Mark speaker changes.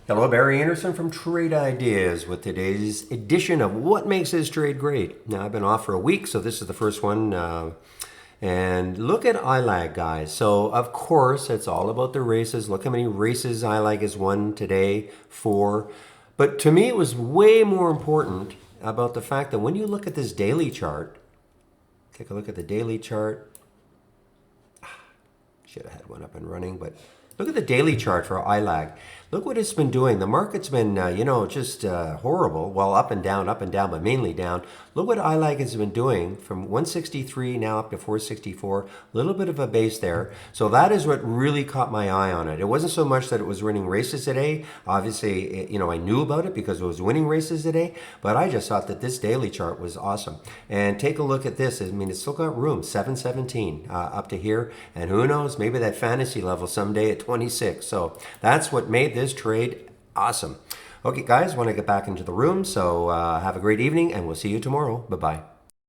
Speaker 1: Hello, Barry Anderson from Trade Ideas with today's edition of What Makes This Trade Great. Now, I've been off for a week, so this is the first one. And look at ILAG, guys. So, of course, it's all about the races. Look how many races ILAG has won today, 4. But to me, it was way more important about the fact that when you look at this daily chart, take a look at the daily chart. Should have had one up and running, but look at the daily chart for ILAG. Look what it's been doing. The market's been, just horrible. Well, up and down, but mainly down. Look what ILAG has been doing from 163 now up to 464. A little bit of a base there. So that is what really caught my eye on it. It wasn't so much that it was winning races today. Obviously, I knew about it because it was winning races today. But I just thought that this daily chart was awesome. And take a look at this. I mean, it's still got room. 717 up to here. And who knows, maybe that fantasy level someday at 26. So that's what made this trade awesome. Okay, guys, want to get back into the room. So have a great evening, and we'll see you tomorrow. Bye-bye.